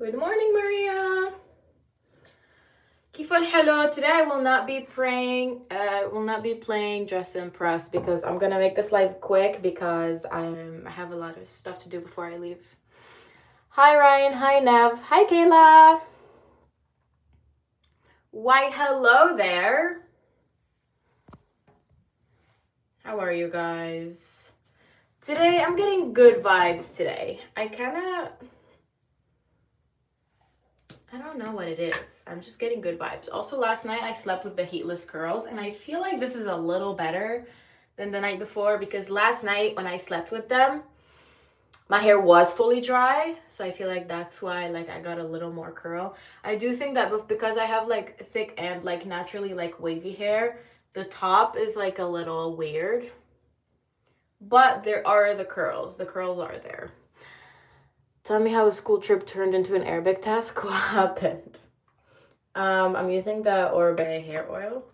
Good morning, Maria. Kifal hello. Today I will not be playing Dress to Impress because I'm gonna make this live quick because I have a lot of stuff to do before I leave. Hi Ryan. Hi Nev. Hi Kayla. Why hello there. How are you guys? Today I'm getting good vibes today. I don't know what it is. I'm just getting good vibes. Also, last night I slept with the heatless curls, and I feel like this is a little better than the night before because last night when I slept with them, my hair was fully dry. So I feel like that's why I got a little more curl. I do think that because I have thick and naturally wavy hair, the top is a little weird. But there are the curls. The curls are there. Tell me how a school trip turned into an Arabic task. What happened? I'm using the Orbe hair oil.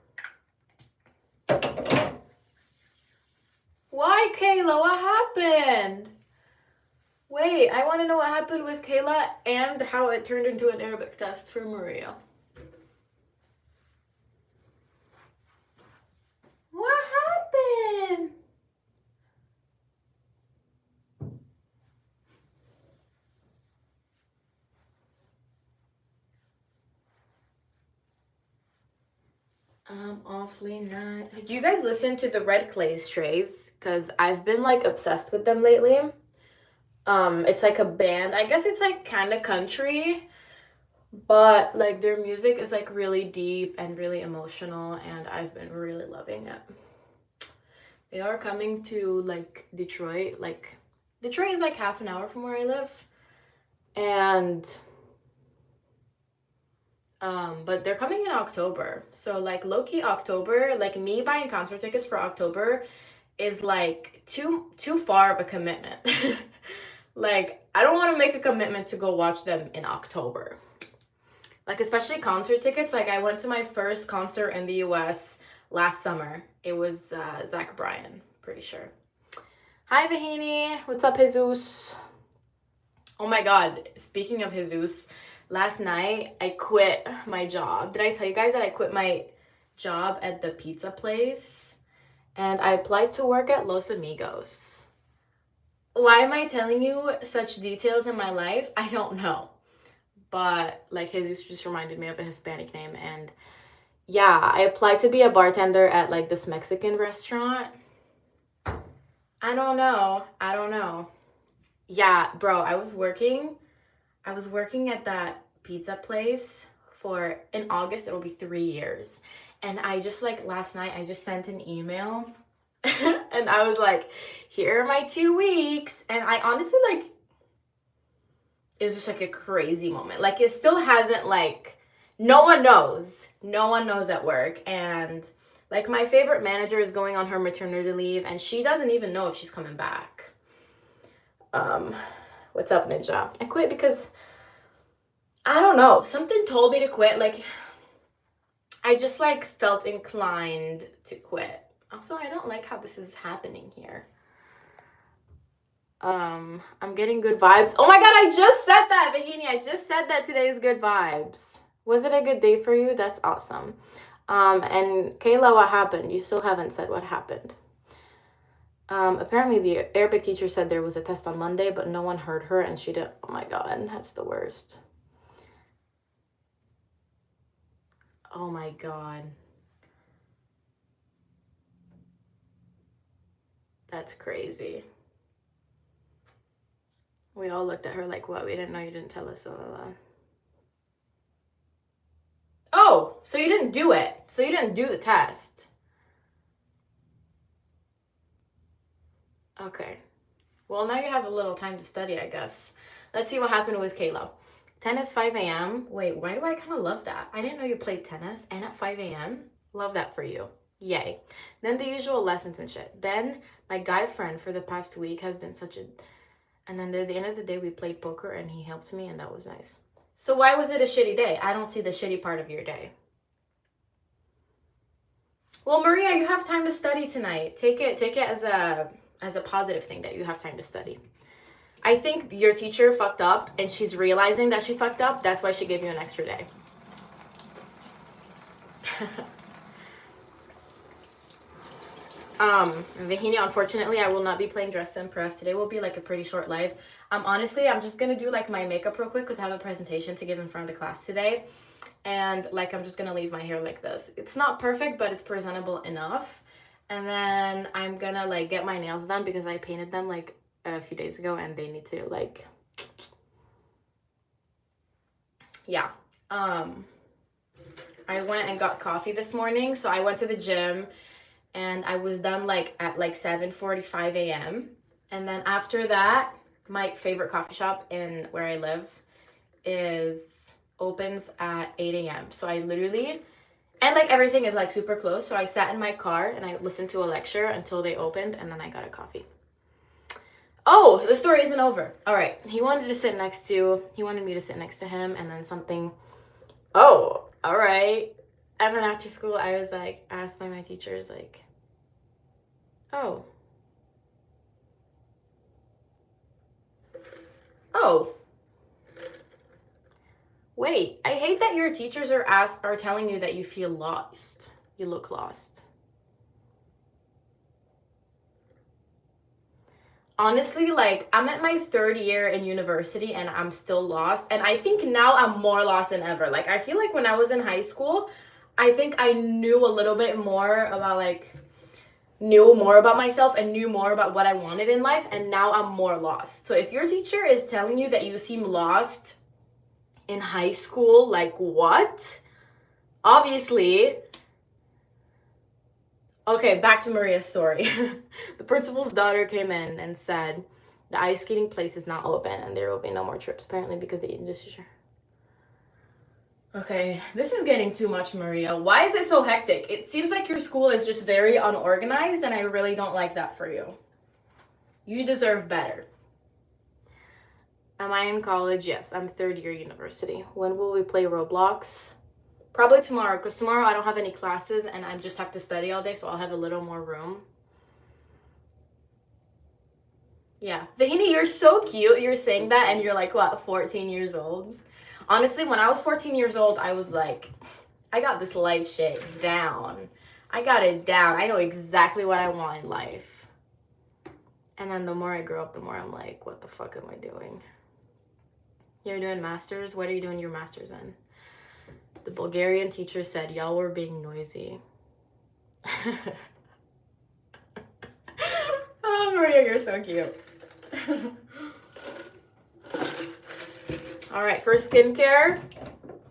Why, Kayla? What happened? Wait, I want to know what happened with Kayla and how it turned into an Arabic test for Maria. What happened? Awfully not. Do you guys listen to the Red Clay Strays? Because I've been obsessed with them lately. It's a band. I guess it's kind of country, but their music is really deep and really emotional, and I've been really loving it. They are coming to Detroit. Detroit is half an hour from where I live, and but they're coming in October. So low-key October, me buying concert tickets for October is too far of a commitment. I don't want to make a commitment to go watch them in October. Especially concert tickets. I went to my first concert in the US last summer. It was Zach Bryan, pretty sure. Hi Vahini, what's up Jesus? Oh my god, speaking of Jesus, last night I quit my job. Did I tell you guys that I quit my job at the pizza place? And I applied to work at Los Amigos. Why am I telling you such details in my life? I don't know. But Jesus just reminded me of a Hispanic name, and yeah, I applied to be a bartender at this Mexican restaurant. I don't know. Yeah, bro, I was working at that pizza place for, in August it'll be 3 years. And I just last night I just sent an email and I was here are my 2 weeks. And I honestly it was just a crazy moment. It still hasn't no one knows at work. And my favorite manager is going on her maternity leave and she doesn't even know if she's coming back. What's up, Ninja? I quit because I don't know, something told me to quit. I just felt inclined to quit. Also, I don't like how this is happening here. I'm getting good vibes. Oh my god, I just said that, Vahini. I just said that today is good vibes. Was it a good day for you? That's awesome. And Kayla, what happened? You still haven't said what happened. Apparently the Arabic teacher said there was a test on Monday, but no one heard her and she didn't. Oh my god, that's the worst. Oh my god. That's crazy. We all looked at her what? We didn't know, you didn't tell us. Oh, so you didn't do it. So you didn't do the test. Okay. Well, now you have a little time to study, I guess. Let's see what happened with Kayla. Tennis 5 a.m. Wait, why do I kind of love that? I didn't know you played tennis and at 5 a.m. Love that for you. Yay. Then the usual lessons and shit. Then my guy friend for the past week has been such a... And then at the end of the day, we played poker and he helped me and that was nice. So why was it a shitty day? I don't see the shitty part of your day. Well, Maria, you have time to study tonight. Take it as a positive thing that you have time to study. I think your teacher fucked up and she's realizing that she fucked up. That's why she gave you an extra day. Vahini, unfortunately, I will not be playing Dress to Impress. Today will be like a pretty short live. Honestly, I'm just gonna do like my makeup real quick because I have a presentation to give in front of the class today. And like, I'm just gonna leave my hair like this. It's not perfect, but it's presentable enough. And then I'm gonna like get my nails done because I painted them like a few days ago and they need to like, yeah. I went and got coffee this morning. So I went to the gym and I was done like at like 7:45 a.m. And then after that, my favorite coffee shop in where I live opens at 8 a.m. So I literally, and like everything is like super close. So I sat in my car and I listened to a lecture until they opened and then I got a coffee. Oh, the story isn't over. All right. He wanted me to sit next to him and then something. Oh, all right. And then after school, I was like, asked by my teachers, like, oh. Oh. Wait, I hate that your teachers are telling you that you feel lost. You look lost. Honestly, like, I'm at my 3rd year in university and I'm still lost. And I think now I'm more lost than ever. Like, I feel like when I was in high school, I think I knew a little bit more about, like, knew more about myself and knew more about what I wanted in life. And now I'm more lost. So if your teacher is telling you that you seem lost in high school, like, what? Obviously. Okay, back to Maria's story. The principal's daughter came in and said the ice skating place is not open and there will be no more trips, apparently because the teacher. Okay, this is getting too much, Maria. Why is it so hectic? It seems like your school is just very unorganized and I really don't like that for you. You deserve better. Am I in college? Yes, I'm 3rd year university. When will we play Roblox? Probably tomorrow, because tomorrow I don't have any classes and I just have to study all day, so I'll have a little more room. Yeah. Vahini, you're so cute. You're saying that and you're like, what, 14 years old? Honestly, when I was 14 years old, I was like, I got this life shit down. I got it down. I know exactly what I want in life. And then the more I grow up, the more I'm like, what the fuck am I doing? You're doing masters? What are you doing your masters in? The Bulgarian teacher said, y'all were being noisy. Oh, Maria, you're so cute. All right, for skincare,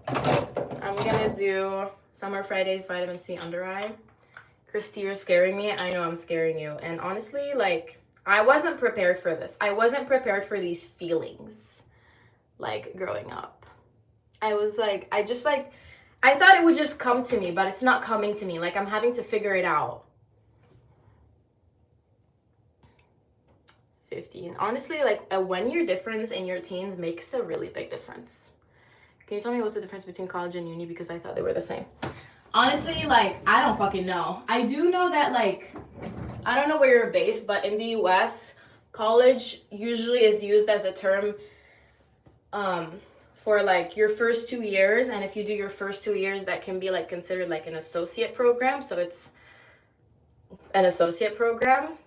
I'm gonna do Summer Fridays Vitamin C Under Eye. Kristy, you're scaring me. I know I'm scaring you. And honestly, like, I wasn't prepared for this. I wasn't prepared for these feelings, like, growing up. I was like, I thought it would just come to me, but it's not coming to me. Like, I'm having to figure it out. 15. Honestly, like, a 1-year difference in your teens makes a really big difference. Can you tell me what's the difference between college and uni? Because I thought they were the same. Honestly, like, I don't fucking know. I do know that, like, I don't know where you're based, but in the US, college usually is used as a term for, like, your first 2 years. And if you do your first 2 years, that can be, like, considered, like, an associate program. So it's an associate program.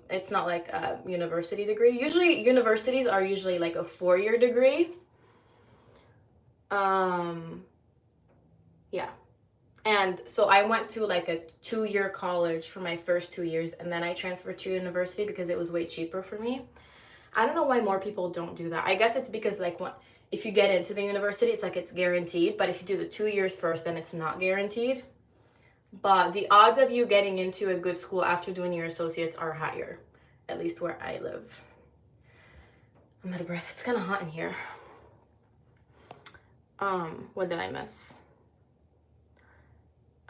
It's not like a university degree. Usually, universities are usually, like, a 4-year degree. Yeah. And so I went to like a 2-year college for my first 2 years, and then I transferred to university because it was way cheaper for me. I don't know why more people don't do that. I guess it's because, like, if you get into the university, it's like it's guaranteed, but if you do the 2 years first, then it's not guaranteed. But the odds of you getting into a good school after doing your associates are higher, at least where I live. I'm out of breath. It's kind of hot in here. What did I miss?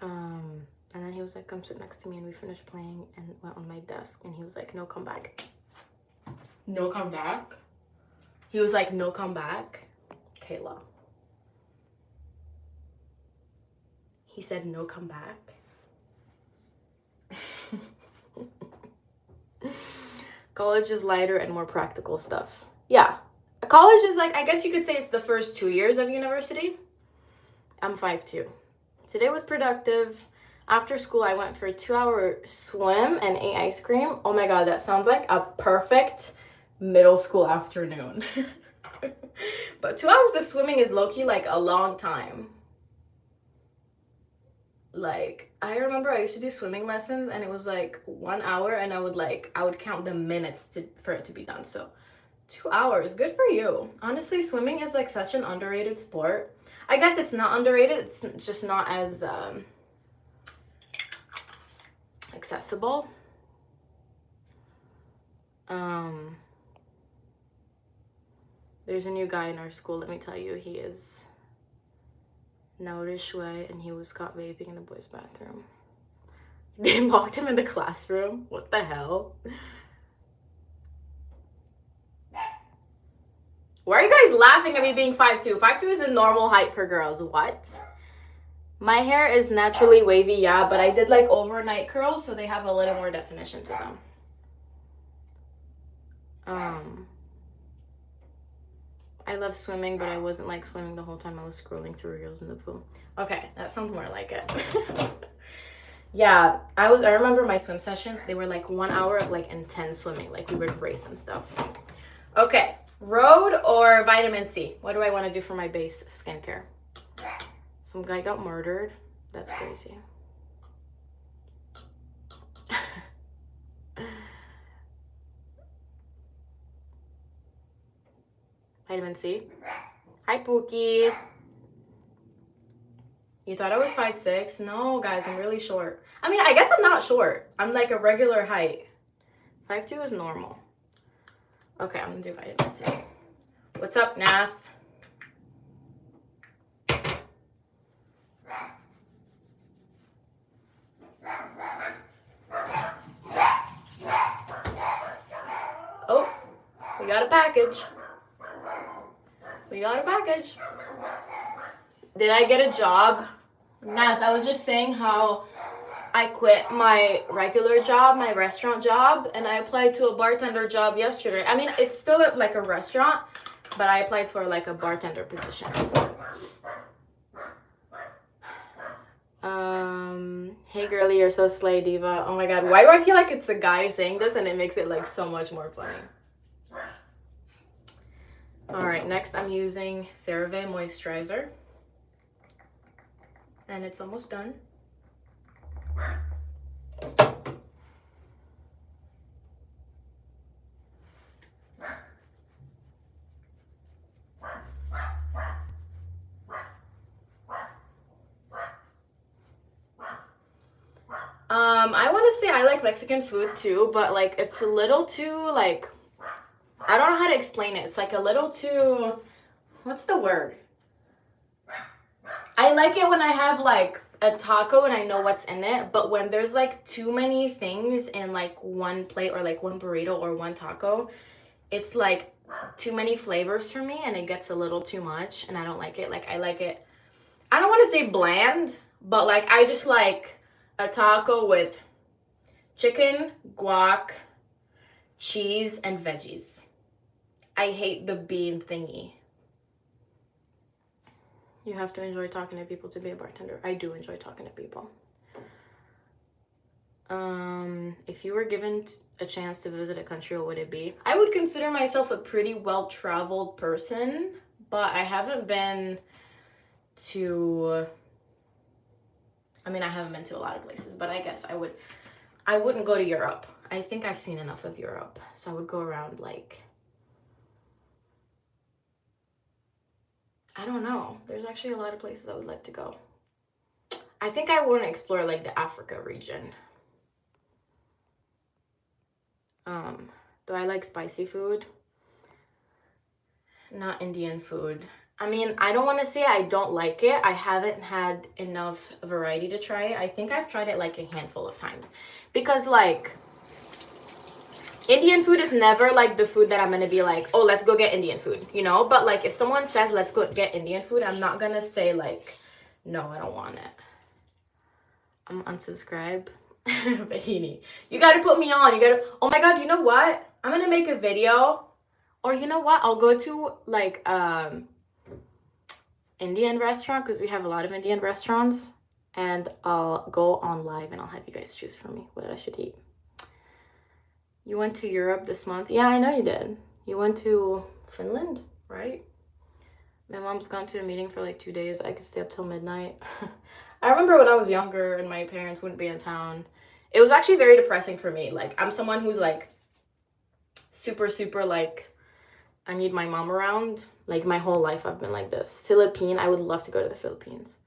And then he was like, come sit next to me, and we finished playing and went on my desk, and he was like, no, come back. No, come back? He was like, no, come back. Kayla. He said, no, come back. College is lighter and more practical stuff. Yeah. College is like, I guess you could say it's the first 2 years of university. I'm 5'2". Today was productive. After school, I went for a 2-hour swim and ate ice cream. Oh my God, that sounds like a perfect middle school afternoon. But 2 hours of swimming is low-key like a long time. Like, I remember I used to do swimming lessons and it was like 1 hour and I would count the minutes for it to be done. So 2 hours, good for you. Honestly, swimming is like such an underrated sport. I guess it's not underrated, it's just not as accessible. There's a new guy in our school, let me tell you, he is Naurish way, and he was caught vaping in the boys' bathroom. They locked him in the classroom. What the hell? Why are you guys laughing at me being 5'2"? 5'2" is a normal height for girls. What? My hair is naturally wavy, yeah, but I did like overnight curls, so they have a little more definition to them. I love swimming, but I wasn't like swimming the whole time. I was scrolling through reels in the pool. Okay, that sounds more like it. Yeah, I remember my swim sessions, they were like 1 hour of like intense swimming. Like we would race and stuff. Okay, road or vitamin C? What do I want to do for my base skincare? Some guy got murdered. That's crazy. Vitamin C. Hi, Pookie. You thought I was 5'6"? No, guys, I'm really short. I mean, I guess I'm not short. I'm like a regular height. 5'2" is normal. Okay, I'm gonna do vitamin C. What's up, Nath? Oh, we got a package. We got a package. Did I get a job? Nath, I was just saying how I quit my regular job, my restaurant job, and I applied to a bartender job yesterday. I mean, it's still like a restaurant, but I applied for like a bartender position. Hey girlie, you're so slay, diva. Oh my God, why do I feel like it's a guy saying this and it makes it like so much more funny? All right, next I'm using CeraVe moisturizer. And it's almost done. I want to say I like Mexican food too, but like it's a little too like, I don't know how to explain it. It's like a little too, what's the word? I like it when I have like a taco and I know what's in it, but when there's like too many things in like one plate or like one burrito or one taco, it's like too many flavors for me and it gets a little too much and I don't like it. Like I like it, I don't want to say bland, but like I just like a taco with chicken, guac, cheese, and veggies. I hate the bean thingy. You have to enjoy talking to people to be a bartender. I do enjoy talking to people. If you were given a chance to visit a country, what would it be? I would consider myself a pretty well-traveled person, but I haven't been to, I mean, I haven't been to a lot of places, but I guess I wouldn't go to Europe. I think I've seen enough of Europe. So I would go around like, I don't know. There's actually a lot of places I would like to go. I think I want to explore like the Africa region. Do I like spicy food? Not Indian food. I mean, I don't want to say I don't like it. I haven't had enough variety to try it. I think I've tried it like a handful of times. Because like, Indian food is never like the food that I'm gonna be like, oh, let's go get Indian food, you know? But like if someone says, let's go get Indian food, I'm not gonna say like, no, I don't want it. I'm unsubscribe. Bahini. You gotta put me on. You gotta, oh my God, you know what? I'm gonna make a video, or you know what? I'll go to like Indian restaurant because we have a lot of Indian restaurants, and I'll go on live and I'll have you guys choose for me what I should eat. You went to Europe this month? Yeah, I know you did. You went to Finland, right? My mom's gone to a meeting for like 2 days. I could stay up till midnight. I remember when I was younger and my parents wouldn't be in town. It was actually very depressing for me. Like, I'm someone who's like super like, I need my mom around. Like, my whole life I've been like this. Philippines, I would love to go to the Philippines.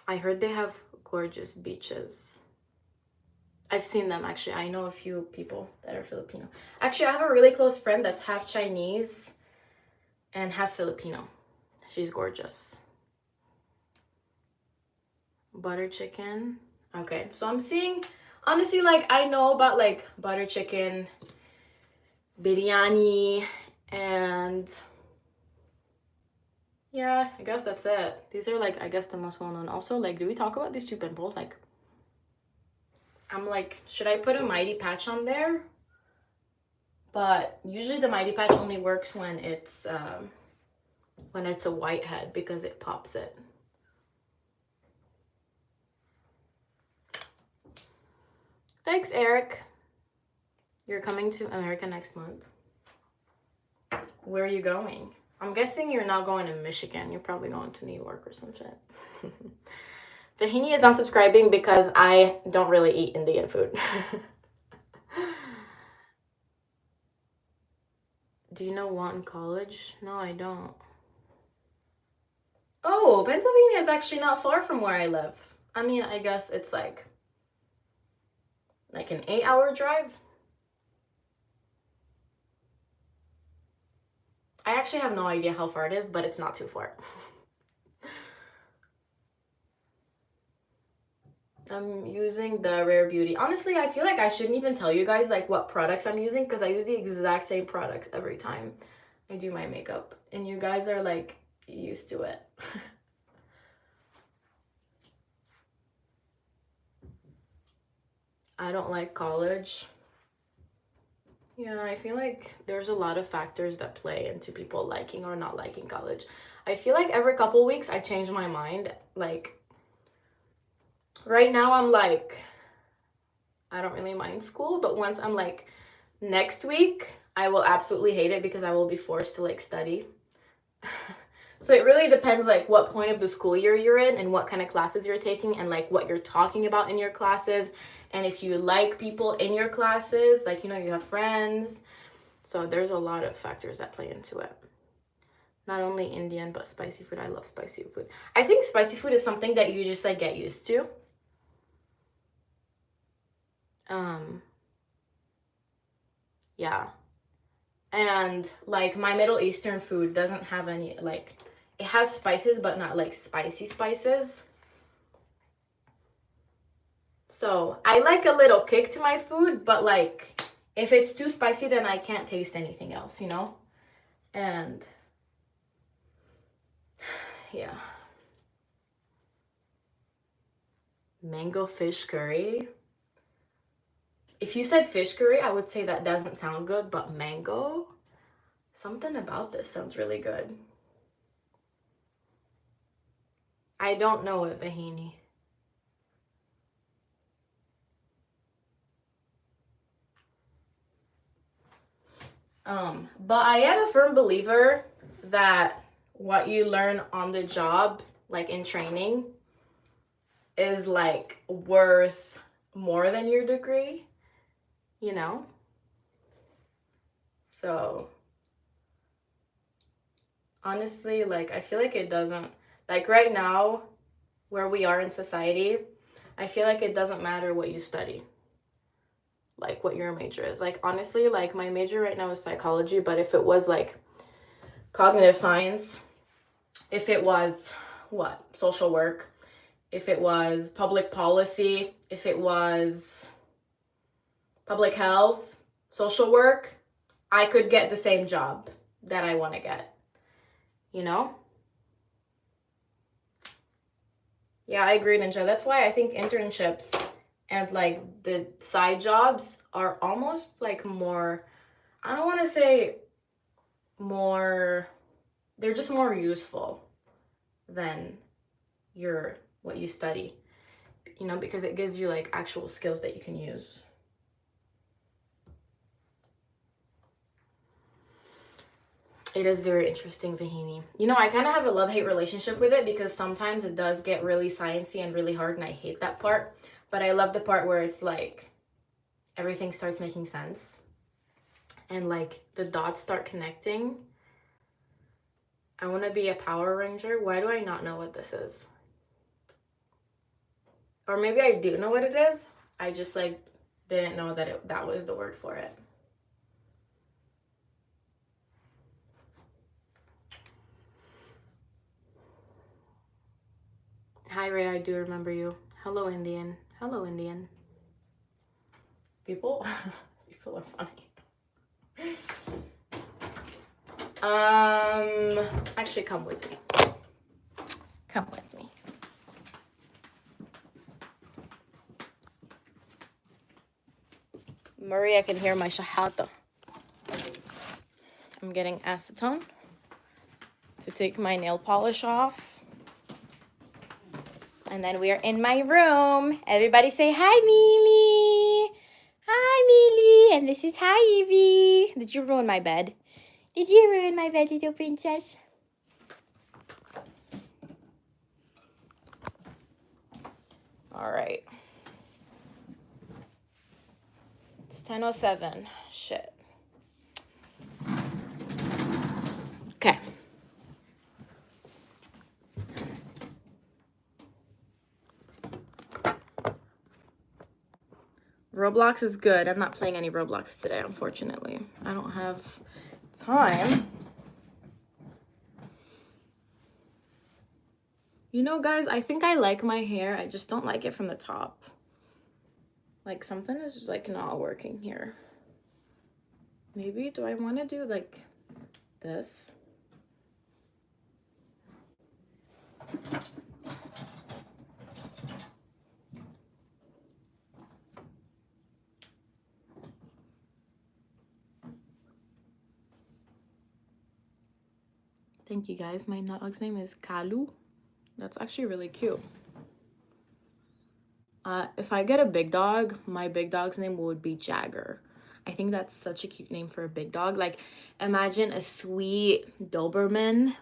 I heard they have gorgeous beaches. I've seen them, actually. I know a few people that are Filipino. Actually, I have a really close friend that's half Chinese and half Filipino. She's gorgeous. Butter chicken. Okay, so I'm seeing, honestly, like, I know about like butter chicken, biryani, and yeah, I guess that's it. These are like, I guess, the most well-known. Also, like, do we talk about these two pimples? Like, I'm like, should I put a Mighty Patch on there? But usually the Mighty Patch only works when it's a whitehead because it pops it. Thanks, Eric. You're coming to America next month. Where are you going? I'm guessing you're not going to Michigan. You're probably going to New York or some shit. Tahini is unsubscribing because I don't really eat Indian food. Do you know Wanton College? No, I don't. Oh, Pennsylvania is actually not far from where I live. I mean, I guess it's like an 8-hour drive. I actually have no idea how far it is, but it's not too far. I'm using the Rare Beauty. Honestly, I feel like I shouldn't even tell you guys like what products I'm using because I use the exact same products every time I do my makeup. And you guys are like used to it. I don't like college. Yeah, I feel like there's a lot of factors that play into people liking or not liking college. I feel like every couple weeks I change my mind. Like, right now I'm like, I don't really mind school, but once I'm like, next week, I will absolutely hate it because I will be forced to like study. So it really depends like what point of the school year you're in and what kind of classes you're taking and like what you're talking about in your classes. And if you like people in your classes, like, you know, you have friends. So there's a lot of factors that play into it. Not only Indian, but spicy food. I love spicy food. I think spicy food is something that you just like get used to. Yeah. And like my Middle Eastern food doesn't have any, like, it has spices, but not like spicy spices. So I like a little kick to my food, but like if it's too spicy, then I can't taste anything else, you know? And yeah. Mango fish curry. If you said fish curry, I would say that doesn't sound good, but mango, something about this sounds really good. I don't know it, Vahini. But I am a firm believer that what you learn on the job, like in training, is like worth more than your degree, you know? So honestly, like I feel like it doesn't, like right now where we are in society, I feel like it doesn't matter what you study, like what your major is. Like honestly, like my major right now is psychology, but if it was like cognitive science, if it was what, social work, if it was public policy, if it was public health, social work, I could get the same job that I want to get, you know? Yeah, I agree, Ninja. That's why I think internships and like the side jobs are almost like more I don't want to say more, they're just more useful than what you study, you know, because it gives you like actual skills that you can use. It is very interesting, Vahini. You know, I kind of have a love-hate relationship with it because sometimes it does get really sciencey and really hard, and I hate that part. But I love the part where it's like everything starts making sense and like the dots start connecting. I want to be a Power Ranger. Why do I not know what this is? Or maybe I do know what it is. I just like didn't know that that was the word for it. Hi, Ray, I do remember you. Hello, Indian. Hello, Indian. People are funny. Actually, come with me. Come with me. Maria can hear my shahada. I'm getting acetone to take my nail polish off. And then we are in my room. Everybody say hi, Mili. Hi, Mili. And this is hi, Evie. Did you ruin my bed? Did you ruin my bed, little princess? All right. It's 10:07. Shit. Okay. Roblox is good. I'm not playing any Roblox today, unfortunately. I don't have time. You know, guys, I think I like my hair. I just don't like it from the top. Like, something is, like, not working here. Maybe, do I want to do, like, this? Thank you, guys. My dog's name is Kalu. That's actually really cute. If I get a big dog, my big dog's name would be Jagger. I think that's such a cute name for a big dog. Like, imagine a sweet Doberman.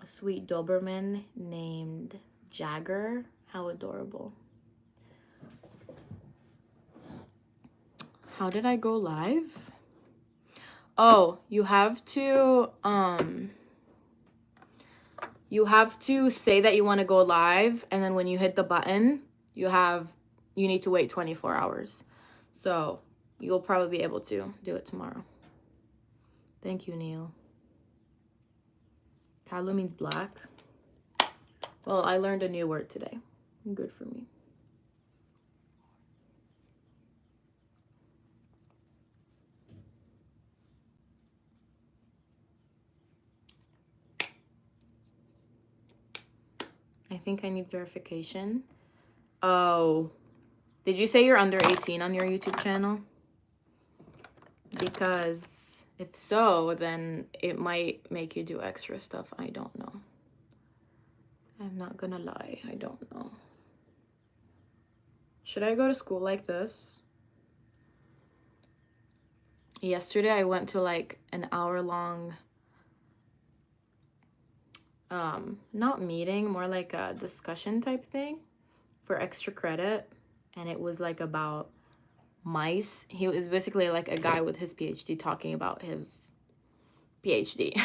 A sweet Doberman named Jagger. How adorable. How did I go live? Oh, you have to say that you want to go live, and then when you hit the button, you need to wait 24 hours. So you'll probably be able to do it tomorrow. Thank you, Neil. Kalu means black. Well, I learned a new word today. Good for me. I think I need verification. Oh, did you say you're under 18 on your YouTube channel? Because if so, then it might make you do extra stuff. I don't know. I'm not gonna lie. I don't know. Should I go to school like this? Yesterday, I went to like an hour-long not meeting, more like a discussion type thing for extra credit, and it was like about mice. He was basically like a guy with his PhD talking about his PhD.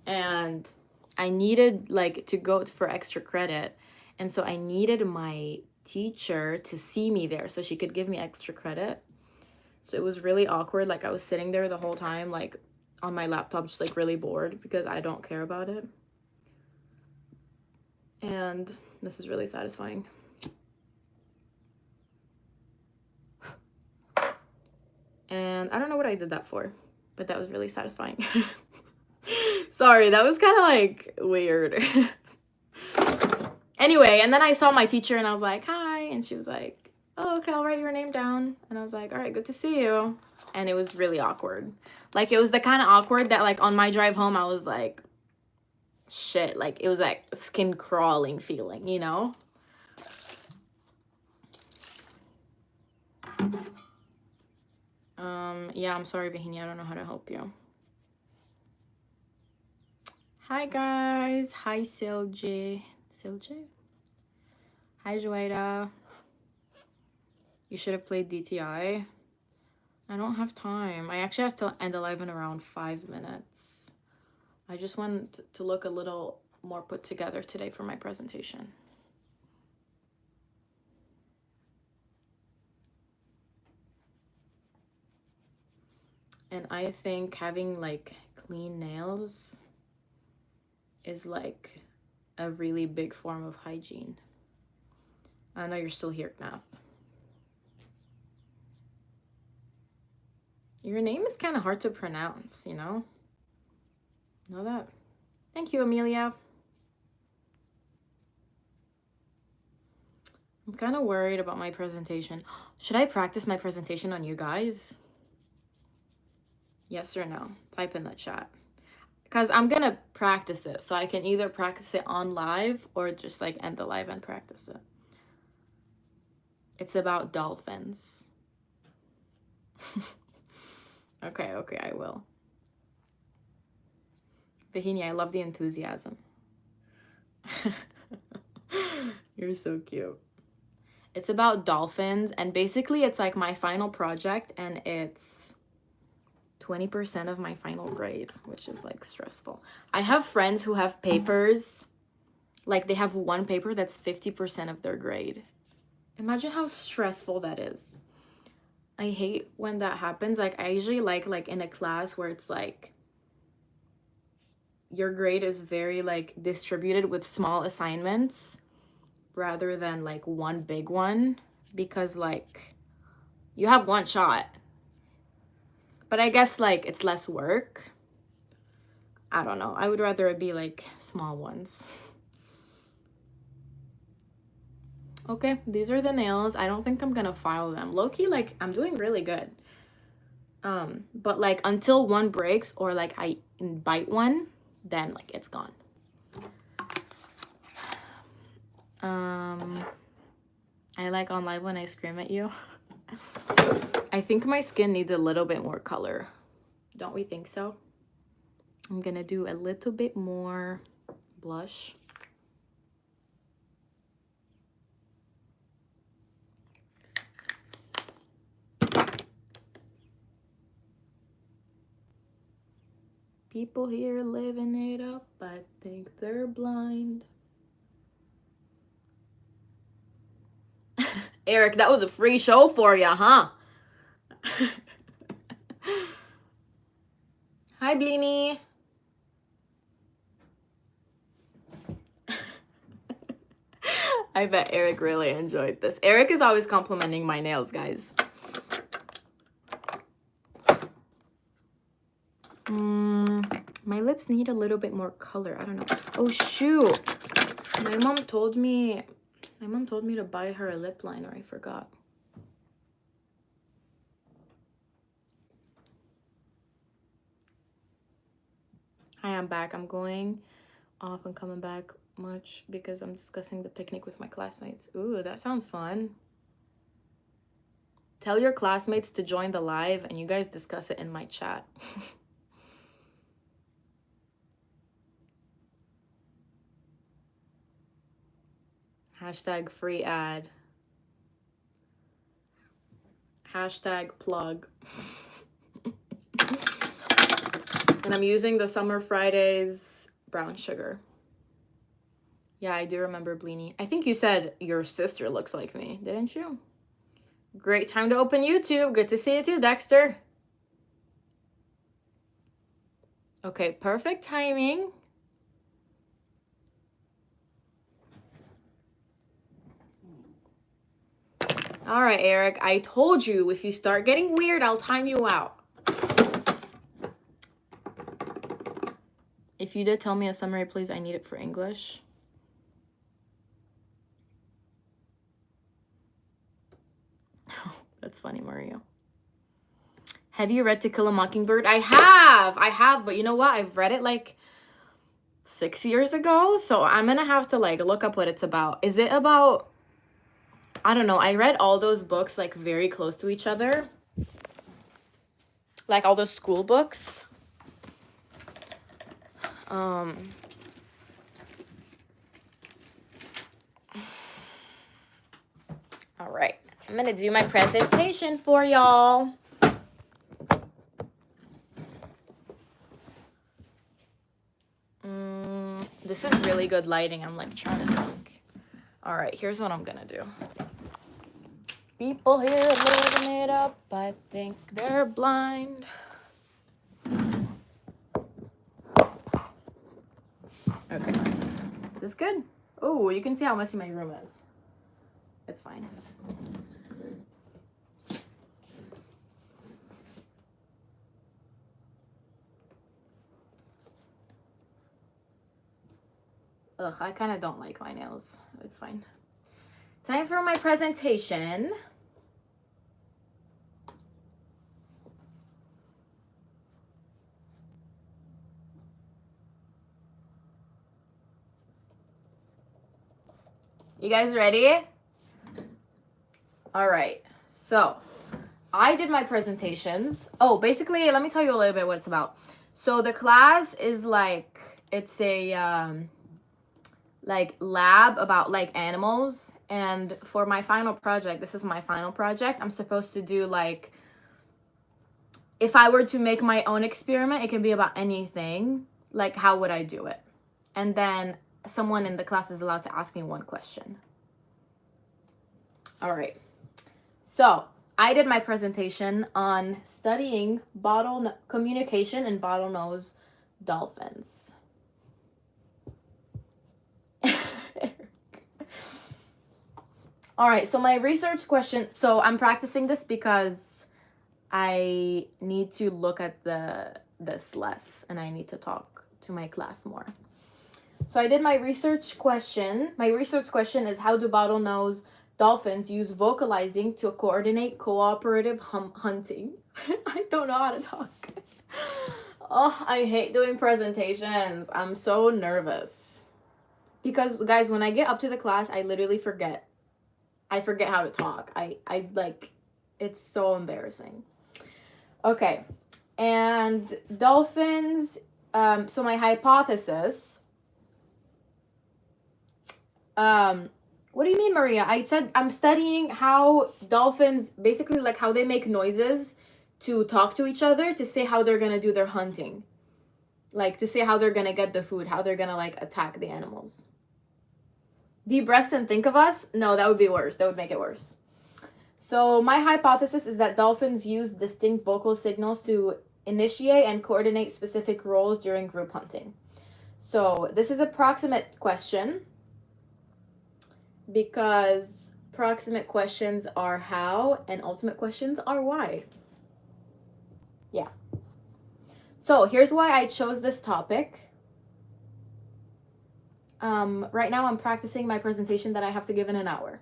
And I needed like to go for extra credit, and so I needed my teacher to see me there so she could give me extra credit. So it was really awkward. Like, I was sitting there the whole time, like on my laptop, just like really bored because I don't care about it. And this is really satisfying. And I don't know what I did that for, but that was really satisfying. Sorry, that was kind of like weird. Anyway, and then I saw my teacher and I was like, hi. And she was like, oh, okay, I'll write your name down. And I was like, all right, good to see you. And it was really awkward. Like, it was the kind of awkward that, like, on my drive home, I was like, shit. Like, it was like a skin crawling feeling, you know? Yeah, I'm sorry, Virginia. I don't know how to help you. Hi, guys. Hi, Silje. Silje? Hi, Joeda. You should have played DTI. I don't have time. I actually have to end the live in around 5 minutes. I just want to look a little more put together today for my presentation. And I think having like clean nails is like a really big form of hygiene. I know you're still here, Knath. Your name is kind of hard to pronounce, you know? Know that? Thank you, Amelia. I'm kind of worried about my presentation. Should I practice my presentation on you guys? Yes or no? Type in the chat. Because I'm going to practice it. So I can either practice it on live or just like end the live and practice it. It's about dolphins. Okay, I will. Virginia, I love the enthusiasm. You're so cute. It's about dolphins, and basically it's like my final project, and it's 20% of my final grade, which is like stressful. I have friends who have papers, like they have one paper that's 50% of their grade. Imagine how stressful that is. I hate when that happens. Like, I usually like in a class where it's like your grade is very like distributed with small assignments rather than like one big one, because like you have one shot. But I guess like it's less work. I don't know. I would rather it be like small ones. Okay, these are the nails. I don't think I'm gonna file them. Low-key, like, I'm doing really good. But like until one breaks or like I bite one, then like it's gone. I like on live when I scream at you. I think my skin needs a little bit more color. Don't we think so? I'm gonna do a little bit more blush. People here living it up, I think they're blind. Eric, that was a free show for you, huh? Hi, Bleenie. I bet Eric really enjoyed this. Eric is always complimenting my nails, guys. My lips need a little bit more color. I don't know. Oh, shoot. My mom told me to buy her a lip liner. I forgot. Hi, I'm back. I'm going off and coming back much because I'm discussing the picnic with my classmates. Ooh, that sounds fun. Tell your classmates to join the live and you guys discuss it in my chat. Hashtag free ad. Hashtag plug. And I'm using the Summer Fridays brown sugar. Yeah, I do remember Bleenie. I think you said your sister looks like me, didn't you? Great time to open YouTube. Good to see you too, Dexter. Okay, perfect timing. All right, Eric, I told you if you start getting weird, I'll time you out. If you did tell me a summary, please, I need it for English. That's funny, Maria. Have you read To Kill a Mockingbird? I have, but you know what? I've read it like 6 years ago, so I'm gonna have to like look up what it's about. Is it about, I don't know, I read all those books like very close to each other, like all those school books. All right, I'm gonna do my presentation for y'all. This is really good lighting. I'm like trying to think. All right, here's what I'm gonna do. People here living it up, I think they're blind. Okay, this is good. Oh, you can see how messy my room is. It's fine. Ugh, I kind of don't like my nails. It's fine. Time for my presentation. You guys ready? All right. So, I did my presentations. Oh, basically, let me tell you a little bit what it's about. So, the class is like, it's a like lab about like animals, and for my final project, this is my final project, I'm supposed to do like, if I were to make my own experiment, it can be about anything, like how would I do it? And then someone in the class is allowed to ask me one question. All right, so I did my presentation on studying communication in bottlenose dolphins. All right, so my research question, so I'm practicing this because I need to look at this less, and I need to talk to my class more. So I did my research question. My research question is, how do bottlenose dolphins use vocalizing to coordinate cooperative hunting? I don't know how to talk. Oh, I hate doing presentations. I'm so nervous. Because, guys, when I get up to the class, I literally forget. I forget how to talk. I like, it's so embarrassing. Okay, and dolphins, so my hypothesis, what do you mean, Maria? I said I'm studying how dolphins, basically like how they make noises to talk to each other, to say how they're gonna do their hunting. Like to say how they're gonna get the food, how they're gonna like attack the animals. Deep breaths and think of us? No, that would be worse. That would make it worse. So my hypothesis is that dolphins use distinct vocal signals to initiate and coordinate specific roles during group hunting. So this is a proximate question, because proximate questions are how and ultimate questions are why. Yeah. So here's why I chose this topic. Right now I'm practicing my presentation that I have to give in an hour.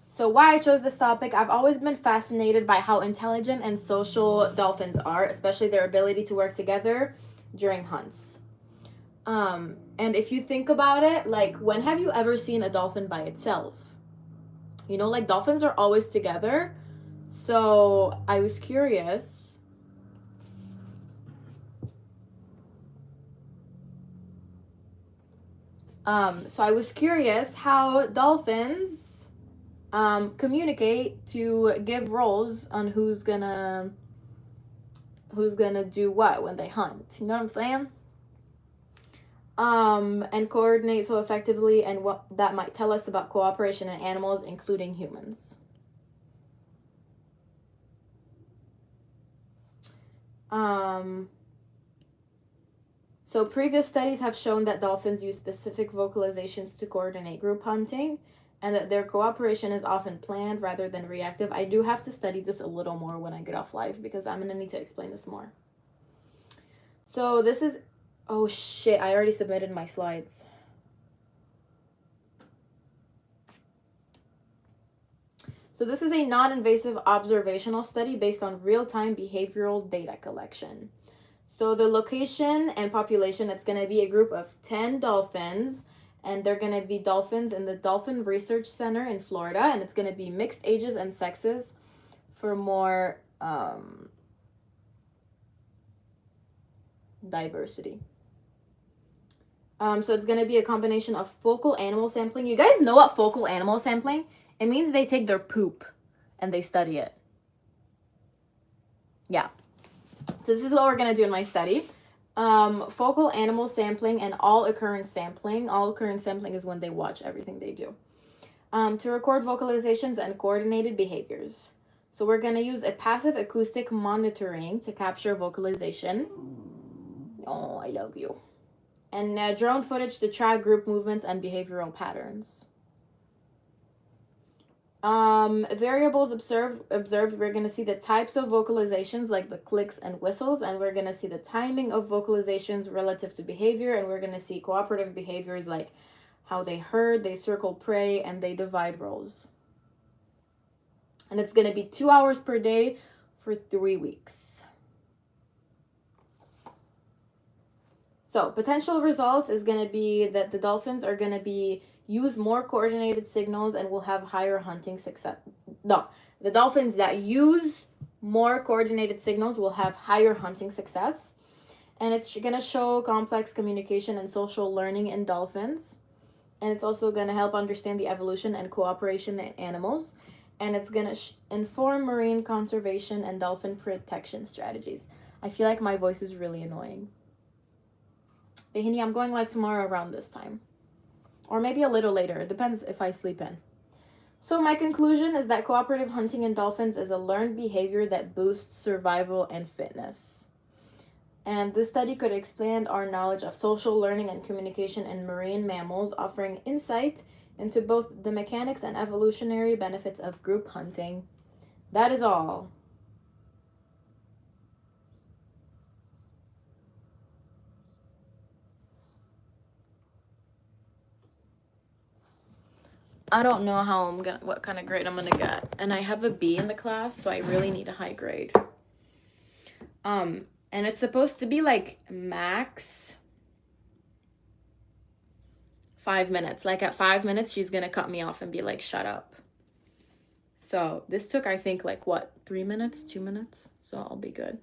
So why I chose this topic, I've always been fascinated by how intelligent and social dolphins are, especially their ability to work together during hunts. And if you think about it, like, when have you ever seen a dolphin by itself? You know, like, dolphins are always together. So I was curious. So I was curious how dolphins communicate to give roles on who's gonna do what when they hunt. You know what I'm saying? And coordinate so effectively, and what that might tell us about cooperation in animals, including humans. So previous studies have shown that dolphins use specific vocalizations to coordinate group hunting, and that their cooperation is often planned rather than reactive. I do have to study this a little more when I get off live, because I'm going to need to explain this more. So this is, oh shit, I already submitted my slides. So this is a non-invasive observational study based on real-time behavioral data collection. So the location and population, it's going to be a group of 10 dolphins, and they're going to be dolphins in the Dolphin Research Center in Florida, and it's going to be mixed ages and sexes for more diversity. So it's going to be a combination of focal animal sampling. You guys know what focal animal sampling? It means they take their poop and they study it. Yeah. So this is what we're going to do in my study. Focal animal sampling and all occurrence sampling. All occurrence sampling is when they watch everything they do. To record vocalizations and coordinated behaviors. So we're going to use a passive acoustic monitoring to capture vocalization. Oh, I love you. And drone footage to track group movements and behavioral patterns. Variables observed, we're going to see the types of vocalizations like the clicks and whistles, and we're going to see the timing of vocalizations relative to behavior, and we're going to see cooperative behaviors like how they herd, they circle prey, and they divide roles. And it's going to be 2 hours per day for 3 weeks. So potential results is going to be that the dolphins are going to use more coordinated signals and will have higher hunting success. No, the dolphins that use more coordinated signals will have higher hunting success. And it's going to show complex communication and social learning in dolphins. And it's also going to help understand the evolution and cooperation in animals. And it's going to inform marine conservation and dolphin protection strategies. I feel like my voice is really annoying. Behini, I'm going live tomorrow around this time. Or maybe a little later. It depends if I sleep in. So my conclusion is that cooperative hunting in dolphins is a learned behavior that boosts survival and fitness. And this study could expand our knowledge of social learning and communication in marine mammals, offering insight into both the mechanics and evolutionary benefits of group hunting. That is all. I don't know what kind of grade I'm gonna get. And I have a B in the class, so I really need a high grade. And it's supposed to be like max 5 minutes. Like at 5 minutes, she's gonna cut me off and be like, shut up. So this took, I think, like what, 3 minutes, 2 minutes? So I'll be good.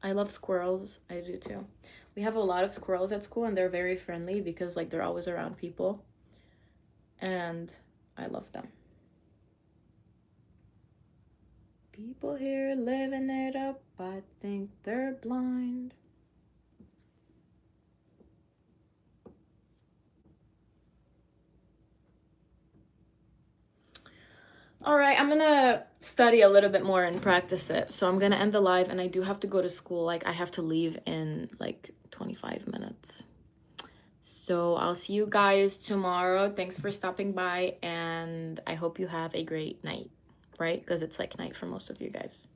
I love squirrels. I do too. We have a lot of squirrels at school, and they're very friendly because like they're always around people. And I love them. People here living it up, I think they're blind. All right, I'm gonna study a little bit more and practice it. So I'm gonna end the live, and I do have to go to school. Like I have to leave in like 25 minutes. So I'll see you guys tomorrow. Thanks for stopping by, and I hope you have a great night, right? Because it's like night for most of you guys.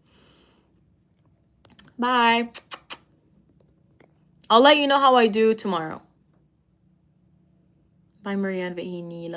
Bye. I'll let you know how I do tomorrow. Bye, Maria and Vahini.